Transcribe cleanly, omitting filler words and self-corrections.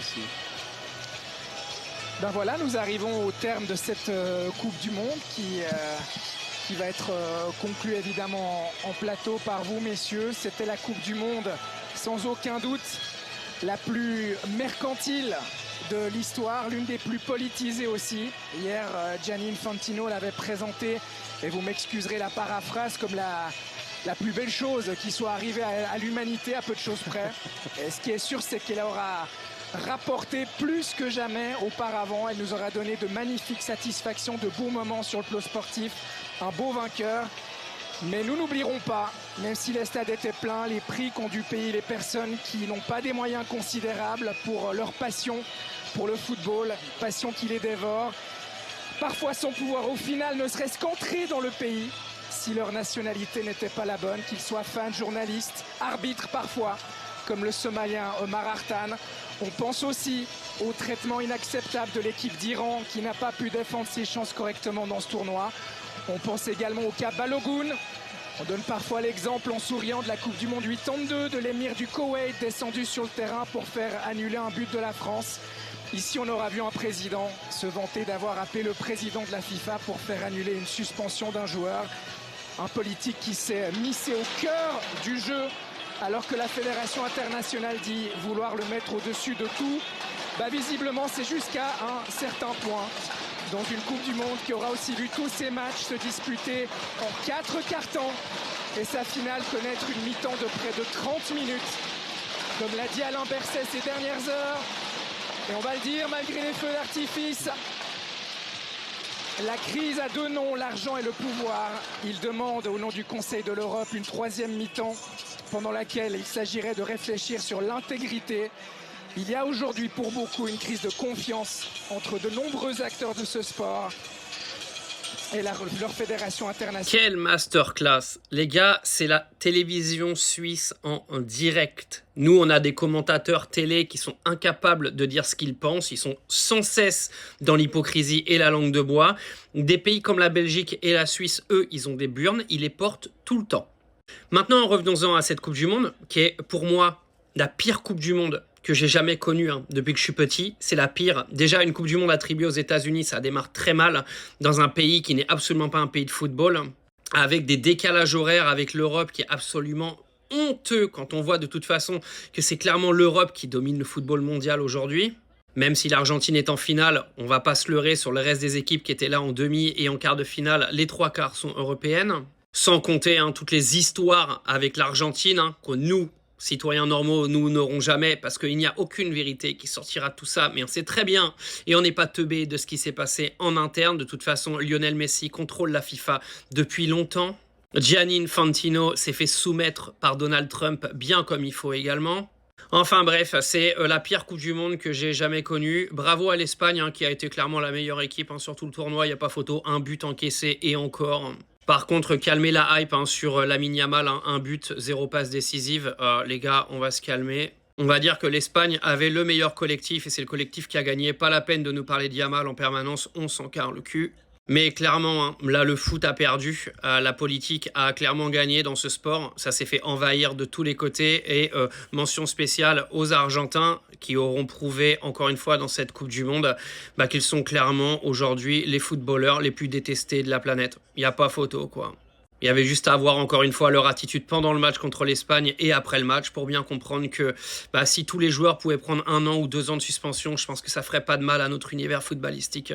Merci. Ben voilà, nous arrivons au terme de cette Coupe du Monde qui va être conclue évidemment en plateau par vous, messieurs. C'était la Coupe du Monde, sans aucun doute, la plus mercantile de l'histoire, l'une des plus politisées aussi. Hier, Gianni Infantino l'avait présenté, et vous m'excuserez la paraphrase, comme la plus belle chose qui soit arrivée à l'humanité, à peu de choses près. Et ce qui est sûr, c'est qu'elle aura rapporté plus que jamais auparavant. Elle nous aura donné de magnifiques satisfactions, de beaux moments sur le plan sportif, un beau vainqueur. Mais nous n'oublierons pas, même si les stades étaient pleins, les prix qu'ont dû payer les personnes qui n'ont pas des moyens considérables pour leur passion pour le football, passion qui les dévore, parfois sans pouvoir au final ne serait-ce qu'entrer dans le pays si leur nationalité n'était pas la bonne, qu'ils soient fans, journalistes, arbitres parfois, comme le Somalien Omar Artan. On pense aussi au traitement inacceptable de l'équipe d'Iran qui n'a pas pu défendre ses chances correctement dans ce tournoi. On pense également au cas Balogun. On donne parfois l'exemple en souriant de la Coupe du Monde 82 de l'émir du Koweït descendu sur le terrain pour faire annuler un but de la France. Ici, on aura vu un président se vanter d'avoir appelé le président de la FIFA pour faire annuler une suspension d'un joueur. Un politique qui s'est missé au cœur du jeu alors que la Fédération internationale dit vouloir le mettre au-dessus de tout. Bah, visiblement, c'est jusqu'à un certain point. Dans une Coupe du Monde qui aura aussi vu tous ces matchs se disputer en 4 cartons et sa finale connaître une mi-temps de près de 30 minutes. Comme l'a dit Alain Berset ces dernières heures. Et on va le dire, malgré les feux d'artifice, la crise a deux noms, l'argent et le pouvoir. Il demande au nom du Conseil de l'Europe une 3e mi-temps pendant laquelle il s'agirait de réfléchir sur l'intégrité. Il y a aujourd'hui pour beaucoup une crise de confiance entre de nombreux acteurs de ce sport et leur fédération internationale. Quelle masterclass. Les gars, c'est la télévision suisse en direct. Nous, on a des commentateurs télé qui sont incapables de dire ce qu'ils pensent. Ils sont sans cesse dans l'hypocrisie et la langue de bois. Des pays comme la Belgique et la Suisse, eux, ils ont des burnes. Ils les portent tout le temps. Maintenant, revenons-en à cette Coupe du Monde, qui est pour moi la pire Coupe du Monde que j'ai jamais connue depuis que je suis petit. C'est la pire. Déjà, une Coupe du Monde attribuée aux États-Unis, ça démarre très mal dans un pays qui n'est absolument pas un pays de football, avec des décalages horaires avec l'Europe qui est absolument honteux quand on voit de toute façon que c'est clairement l'Europe qui domine le football mondial aujourd'hui. Même si l'Argentine est en finale, on va pas se leurrer sur le reste des équipes qui étaient là en demi et en quart de finale. Les 3/4 sont européennes. Sans compter toutes les histoires avec l'Argentine que nous, citoyens normaux, nous n'aurons jamais, parce qu'il n'y a aucune vérité qui sortira de tout ça, mais on sait très bien, et on n'est pas teubé de ce qui s'est passé en interne. De toute façon, Lionel Messi contrôle la FIFA depuis longtemps. Gianni Infantino s'est fait soumettre par Donald Trump bien comme il faut également. Enfin bref, c'est la pire Coupe du Monde que j'ai jamais connue. Bravo à l'Espagne qui a été clairement la meilleure équipe sur tout le tournoi, il n'y a pas photo, un but encaissé et encore. Par contre, calmez la hype sur Lamine Yamal, un but, 0 passe décisive. Les gars, on va se calmer. On va dire que l'Espagne avait le meilleur collectif et c'est le collectif qui a gagné. Pas la peine de nous parler de Yamal en permanence, on s'en carre le cul. Mais clairement, là, le foot a perdu. La politique a clairement gagné dans ce sport. Ça s'est fait envahir de tous les côtés. Et mention spéciale aux Argentins qui auront prouvé, encore une fois, dans cette Coupe du Monde, qu'ils sont clairement aujourd'hui les footballeurs les plus détestés de la planète. Il n'y a pas photo, quoi. Il y avait juste à voir encore une fois leur attitude pendant le match contre l'Espagne et après le match pour bien comprendre que si tous les joueurs pouvaient prendre 1 an ou 2 ans de suspension, je pense que ça ferait pas de mal à notre univers footballistique.